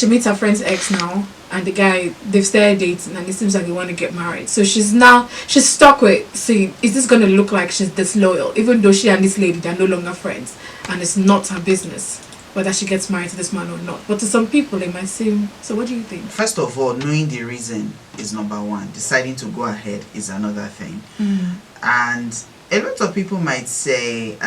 she meets her friend's ex now, and the guy, they've started dating, and it seems like they want to get married. So she's stuck with, see, is this going to look like she's disloyal, even though she and this lady, they're no longer friends, and it's not her business whether she gets married to this man or not. But to some people, it might seem. So what do you think? First of all, knowing the reason is number one. Deciding to go ahead is another thing. And a lot of people might say,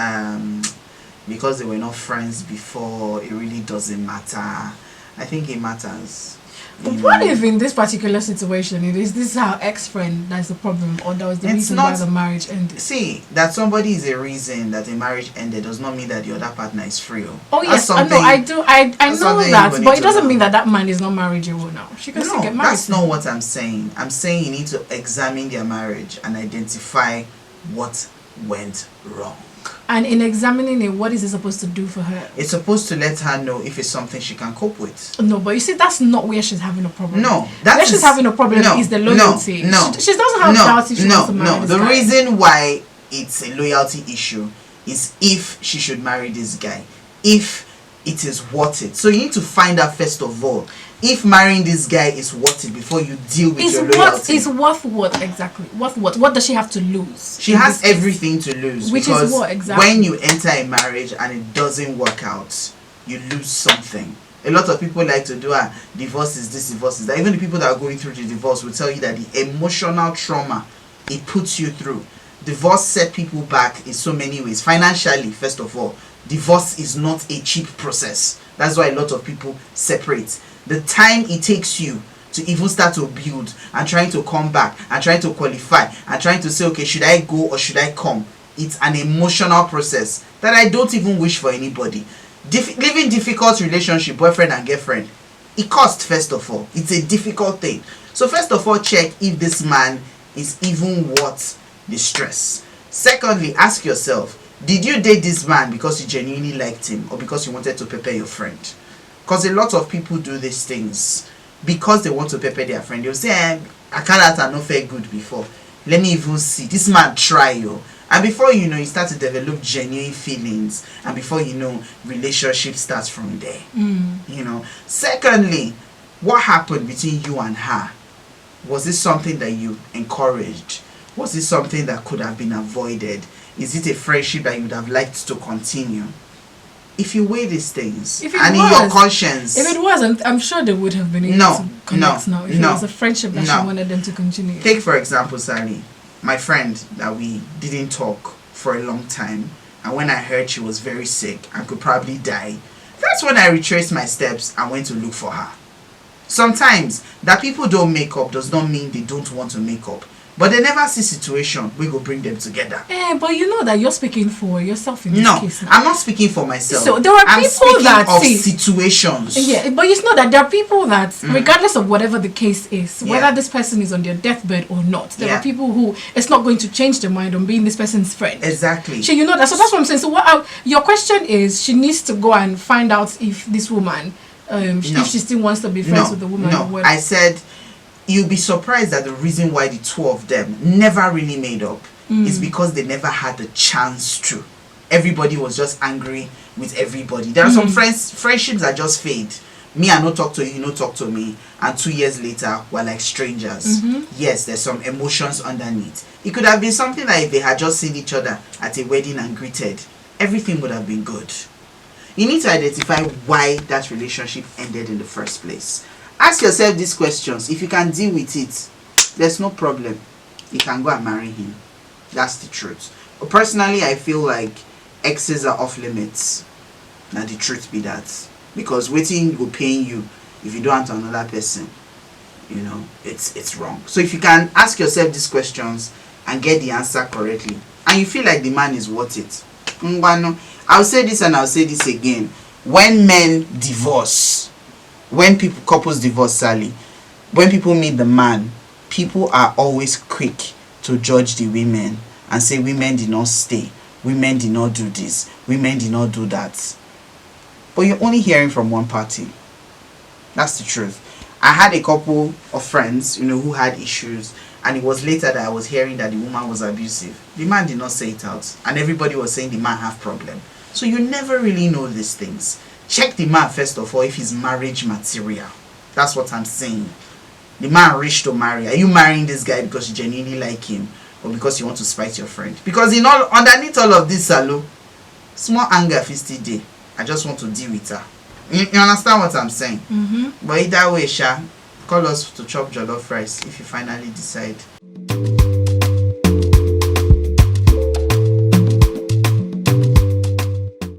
because they were not friends before, it really doesn't matter. I think it matters. But what if in this particular situation, this is her ex-friend that's the problem, or that was the reason why the marriage ended? See, that somebody is a reason that a marriage ended does not mean that the other partner is free. Oh yes, I know, I do. I know that, but it doesn't mean that that man is not marriageable now. She can still get married. That's not what I'm saying. I'm saying you need to examine their marriage and identify what went wrong. And in examining it, what is it supposed to do for her? It's supposed to let her know if it's something she can cope with. No, but you see, that's not where she's having a problem. No, where she's having a problem is the loyalty. No, she doesn't have doubt if she wants to marry this guy. The reason why it's a loyalty issue is if she should marry this guy, if it is worth it. So you need to find out first of all if marrying this guy is worth it before you deal with your loyalty. It's worth what exactly? Worth what? What does she have to lose? She has everything to lose. Which because is what exactly? When you enter a marriage and it doesn't work out, you lose something. A lot of people like to do divorce is this, divorce is that. Even the people that are going through the divorce will tell you that the emotional trauma it puts you through. Divorce set people back in so many ways. Financially, first of all, divorce is not a cheap process. That's why a lot of people separate. The time it takes you to even start to build and trying to come back and trying to qualify and trying to say, okay, should I go or should I come? It's an emotional process that I don't even wish for anybody. Living difficult relationship, boyfriend and girlfriend, it costs first of all. It's a difficult thing. So first of all, check if this man is even worth the stress. Secondly, ask yourself, did you date this man because you genuinely liked him or because you wanted to pepper your friend? Because a lot of people do these things because they want to pepper their friend. They'll say, I can't not feel good before. Let me even see. This man try you. And before you know, you start to develop genuine feelings. And before you know, relationship starts from there. You know. Secondly, what happened between you and her? Was this something that you encouraged? Was this something that could have been avoided? Is it a friendship that you would have liked to continue? If you weigh these things in your conscience, if it wasn't, I'm sure they would have been able to connect now. If it was a friendship that she wanted them to continue. Take for example, Sally, my friend that we didn't talk for a long time, and when I heard she was very sick and could probably die, that's when I retraced my steps and went to look for her. Sometimes that people don't make up does not mean they don't want to make up. But they never see situation we go bring them together. But you know that you're speaking for yourself in this case now. I'm not speaking for myself. So there are people that see situations. Yeah, but it's not that there are people that regardless of whatever the case is, whether this person is on their deathbed or not, there are people who it's not going to change their mind on being this person's friend. Exactly. So you know that. So that's what I'm saying. So your question is, she needs to go and find out if this woman, if she still wants to be friends with the woman. No, I said. You'll be surprised that the reason why the two of them never really made up is because they never had the chance to. Everybody was just angry with everybody. There are some friendships that just fade. Me, I no talk to you, you no talk to me. And 2 years later, we're like strangers. Yes, there's some emotions underneath. It could have been something that if they had just seen each other at a wedding and greeted, everything would have been good. You need to identify why that relationship ended in the first place. Ask yourself these questions. If you can deal with it, there's no problem. You can go and marry him. That's the truth. But personally, I feel like exes are off limits. Now the truth be that. Because waiting will pain you if you don't have another person. You know, it's wrong. So if you can ask yourself these questions and get the answer correctly, and you feel like the man is worth it. I'll say this and I'll say this again. When men divorce, when couples divorce, Sally, when people meet the man, people are always quick to judge the women and say women did not stay, women did not do this, women did not do that. But you're only hearing from one party. That's the truth. I had a couple of friends, who had issues, and it was later that I was hearing that the woman was abusive. The man did not say it out, and everybody was saying the man have problem. So you never really know these things. check the man first of all if he's marriage material. That's what I'm saying. The man rich to marry. Are you marrying this guy because you genuinely like him, or because you want to spite your friend? Because underneath all of this, small anger is still there. I just want to deal with her. You understand what I'm saying? Mm-hmm. But either way, Sha, call us to chop jollof rice if you finally decide.